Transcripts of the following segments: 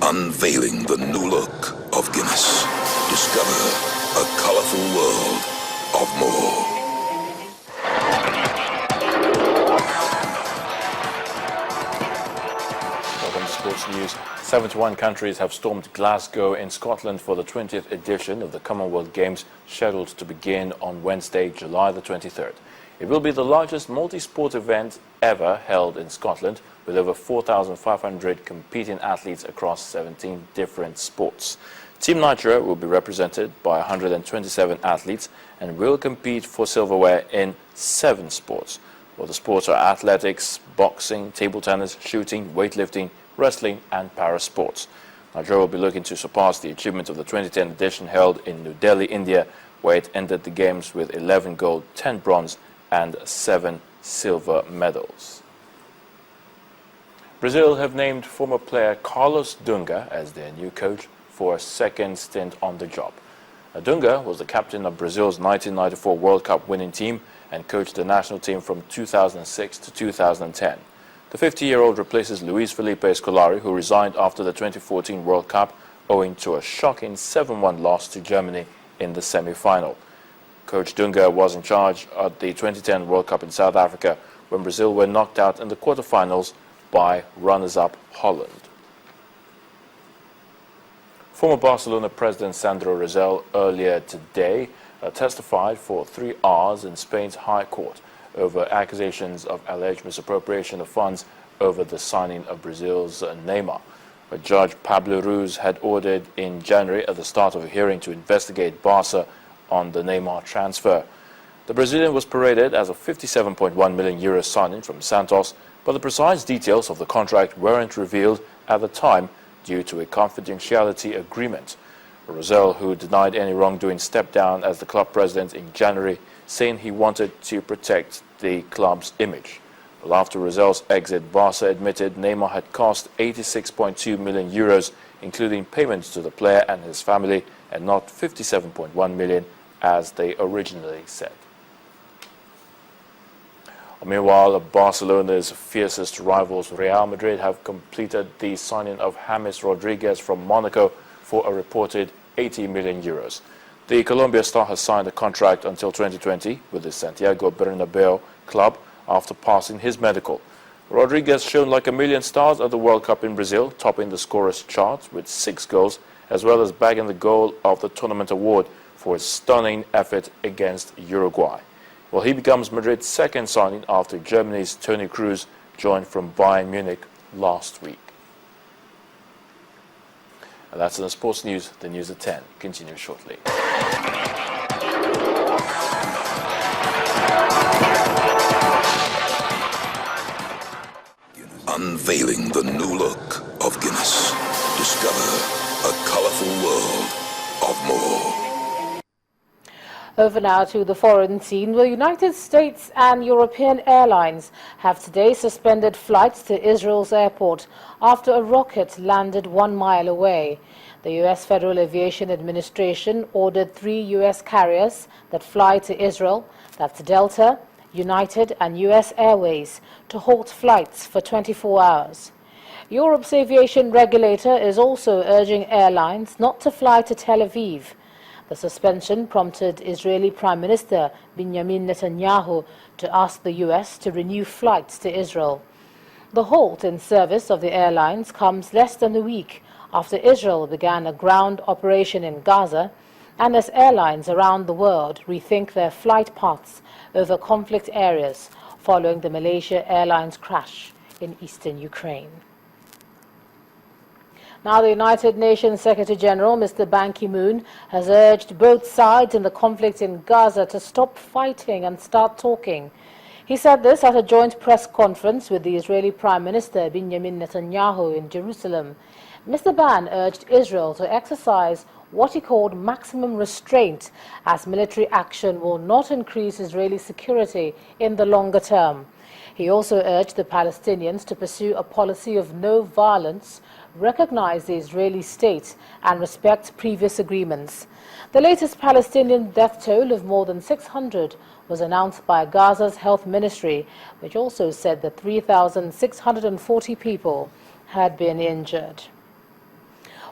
Unveiling the new look of Guinness. Discover a colorful world of more. Welcome to Sports News. 71 countries have stormed Glasgow in Scotland for the 20th edition of the Commonwealth Games, scheduled to begin on Wednesday, July the 23rd. It will be the largest multi-sport event ever held in Scotland, with over 4,500 competing athletes across 17 different sports. Team Nigeria will be represented by 127 athletes and will compete for silverware in 7 sports. Well, the sports are athletics, boxing, table tennis, shooting, weightlifting, wrestling and para-sports. Nigeria will be looking to surpass the achievement of the 2010 edition held in New Delhi, India, where it ended the Games with 11 gold, 10 bronze and 7 silver medals. Brazil have named former player Carlos Dunga as their new coach for a second stint on the job. Dunga was the captain of Brazil's 1994 World Cup winning team and coached the national team from 2006 to 2010. The 50-year-old replaces Luis Felipe Scolari, who resigned after the 2014 World Cup owing to a shocking 7-1 loss to Germany in the semi-final. Coach Dunga was in charge at the 2010 World Cup in South Africa when Brazil were knocked out in the quarterfinals by runners-up Holland. Former Barcelona president Sandro Rosell earlier today testified for 3 hours in Spain's High Court over accusations of alleged misappropriation of funds over the signing of Brazil's Neymar. But Judge Pablo Ruz had ordered in January at the start of a hearing to investigate Barca on the Neymar transfer. The Brazilian was paraded as a €57.1 million signing from Santos, but the precise details of the contract weren't revealed at the time due to a confidentiality agreement. Rosell, who denied any wrongdoing, stepped down as the club president in January, saying he wanted to protect the club's image. Well, after Rosell's exit, Barca admitted Neymar had cost €86.2 million, including payments to the player and his family, and not €57.1 million as they originally said. Meanwhile, Barcelona's fiercest rivals Real Madrid have completed the signing of James Rodriguez from Monaco for a reported €80 million. The Colombia star has signed a contract until 2020 with the Santiago Bernabeu club after passing his medical. Rodriguez shone like a million stars at the World Cup in Brazil, topping the scorers chart with 6 goals, as well as bagging the goal of the tournament award for his stunning effort against Uruguay. Well, he becomes Madrid's second signing after Germany's Toni Kroos joined from Bayern Munich last week. And that's in the sports news. The news at 10 continues shortly. Unveiling the new look of Guinness. Discover a colorful world of more. Over now to the foreign scene. The United States and European airlines have today suspended flights to Israel's airport after a rocket landed 1 mile away. The U.S. Federal Aviation Administration ordered 3 U.S. carriers that fly to Israel, that's Delta, United and U.S. Airways, to halt flights for 24 hours. Europe's aviation regulator is also urging airlines not to fly to Tel Aviv. The suspension prompted Israeli Prime Minister Benjamin Netanyahu to ask the U.S. to renew flights to Israel. The halt in service of the airlines comes less than a week after Israel began a ground operation in Gaza and as airlines around the world rethink their flight paths over conflict areas following the Malaysia Airlines crash in eastern Ukraine. Now, the United Nations Secretary General, Mr. Ban Ki-moon, has urged both sides in the conflict in Gaza to stop fighting and start talking. He said this at a joint press conference with the Israeli Prime Minister Benjamin Netanyahu in Jerusalem. Mr. Ban urged Israel to exercise what he called maximum restraint, as military action will not increase Israeli security in the longer term. He also urged the Palestinians to pursue a policy of no violence, recognize the Israeli state and respect previous agreements. The latest Palestinian death toll of more than 600 was announced by Gaza's health ministry, which also said that 3,640 people had been injured.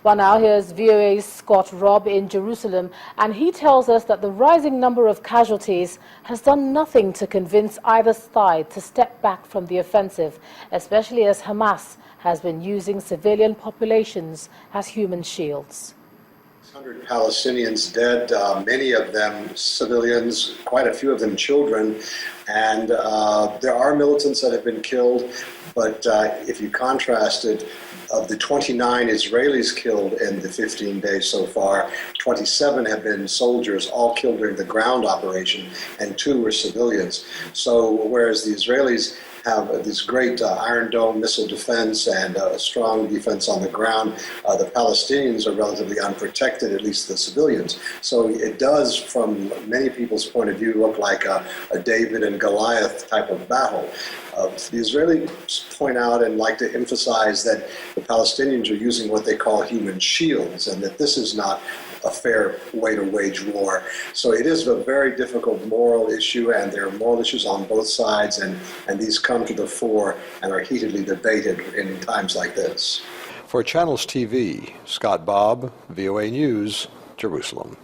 Well, now here's VOA's Scott Robb in Jerusalem, and he tells us that the rising number of casualties has done nothing to convince either side to step back from the offensive, especially as Hamas has been using civilian populations as human shields. 100 Palestinians dead, many of them civilians, quite a few of them children, and there are militants that have been killed, but if you contrast it, of the 29 Israelis killed in the 15 days so far, 27 have been soldiers, all killed during the ground operation, and 2 were civilians. So whereas the Israelis have this great Iron Dome missile defense and a strong defense on the ground, the Palestinians are relatively unprotected, at least the civilians. So it does, from many people's point of view, look like a David and Goliath type of battle. The Israelis point out and like to emphasize that the Palestinians are using what they call human shields, and that this is not a fair way to wage war. So it is a very difficult moral issue, and there are moral issues on both sides, and these come to the fore and are heatedly debated in times like this. For Channels TV, Scott Bobb, VOA News, Jerusalem.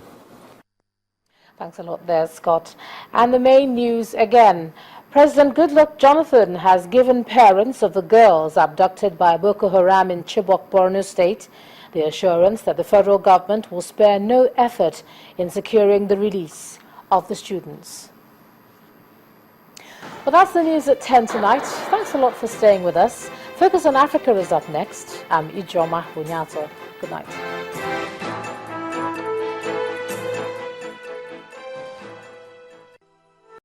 Thanks a lot there, Scott. And the main news again. President Goodluck Jonathan has given parents of the girls abducted by Boko Haram in Chibok, Borno State, the assurance that the federal government will spare no effort in securing the release of the students. Well, that's the news at 10 tonight. Thanks a lot for staying with us. Focus on Africa is up next. I'm Ijoma Bunyato. Good night.